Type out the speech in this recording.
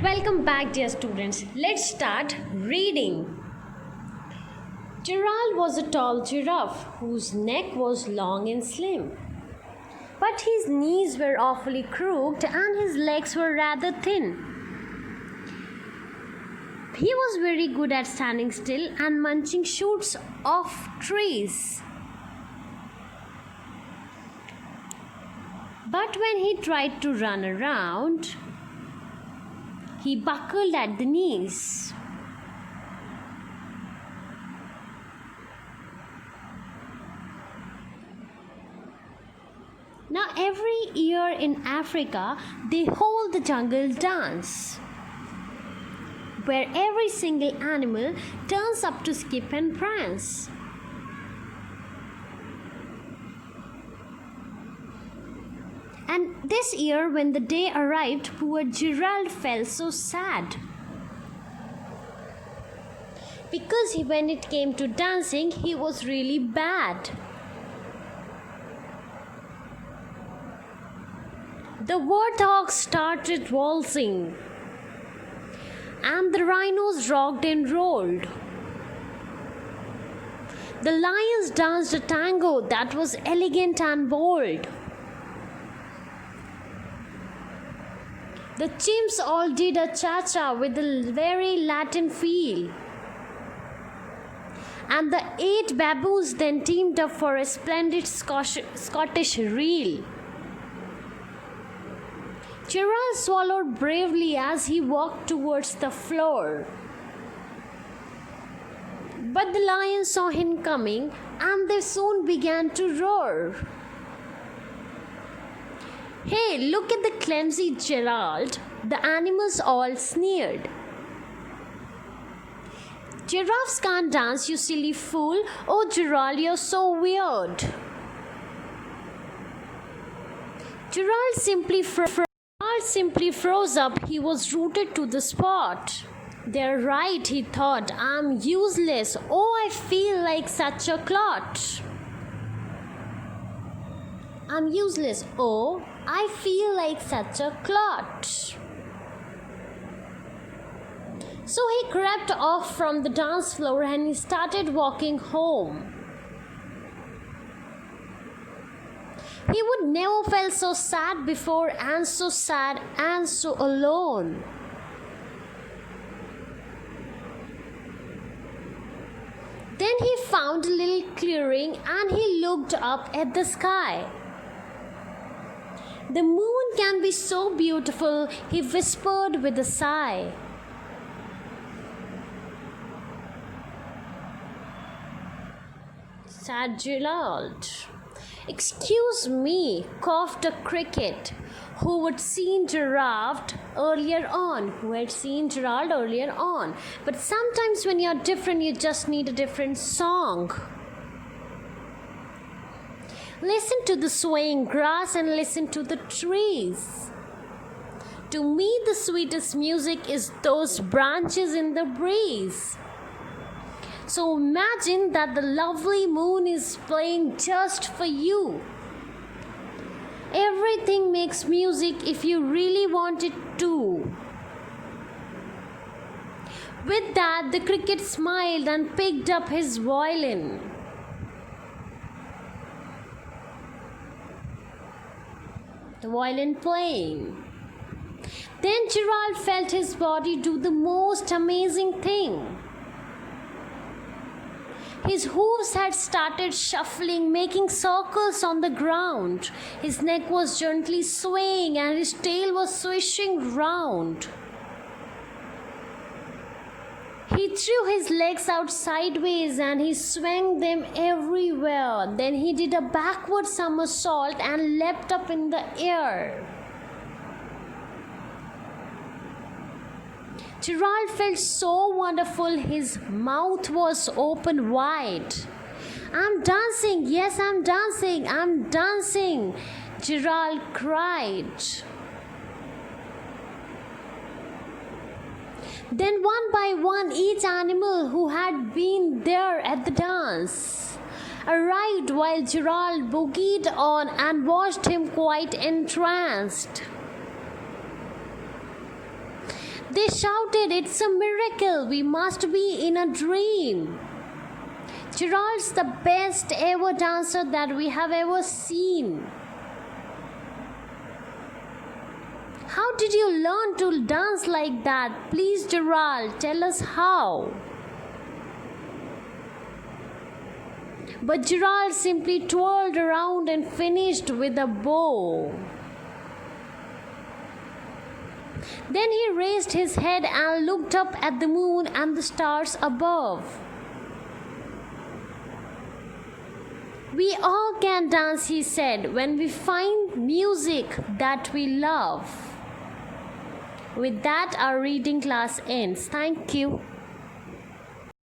Welcome back, dear students. Let's start reading. Gerald was a tall giraffe whose neck was long and slim. But his knees were awfully crooked and his legs were rather thin. He was very good at standing still and munching shoots off trees. But when he tried to run around, he buckled at the knees. Now, every year in Africa, they hold the jungle dance, where every single animal turns up to skip and prance. And this year, when the day arrived, poor Gerald felt so sad. Because when it came to dancing, he was really bad. The warthogs started waltzing, and the rhinos rocked and rolled. The lions danced a tango that was elegant and bold. The chimps all did a cha-cha with a very Latin feel. And the 8 baboons then teamed up for a splendid Scottish reel. Gerald swallowed bravely as he walked towards the floor. But the lions saw him coming and they soon began to roar. "Hey, look at the clumsy Gerald," the animals all sneered. "Giraffes can't dance, you silly fool. Oh, Gerald, you're so weird." Gerald simply froze up. He was rooted to the spot. "They're right," he thought. "I'm useless. Oh, I feel like such a clot. I'm useless. Oh, I feel like such a clot." So he crept off from the dance floor and he started walking home. He would never felt so sad before, and so sad and so alone. Then he found a little clearing and he looked up at the sky. "The moon can be so beautiful," he whispered with a sigh. Said Gerald. "Excuse me," coughed a cricket who had seen Gerald earlier on. But sometimes when you're different, you just need a different song. Listen to the swaying grass and listen to the trees. To me, the sweetest music is those branches in the breeze. So imagine that the lovely moon is playing just for you. Everything makes music if you really want it to." With that, the cricket smiled and picked up his violin. The violin playing. Then Gerald felt his body do the most amazing thing. His hooves had started shuffling, making circles on the ground. His neck was gently swaying and his tail was swishing round. He threw his legs out sideways and he swung them everywhere. Then he did a backward somersault and leapt up in the air. Gerald felt so wonderful, his mouth was open wide. "I'm dancing, yes, I'm dancing," Gerald cried. Then one by one, each animal who had been there at the dance arrived while Gerald boogied on and watched him quite entranced. They shouted, "It's a miracle! We must be in a dream!" Gerald's the best ever dancer that we have ever seen. How did you learn to dance like that? Please, Gerald, tell us how. But Gerald simply twirled around and finished with a bow. Then he raised his head and looked up at the moon and the stars above. "We all can dance," he said, "when we find music that we love." With that, our reading class ends. Thank you.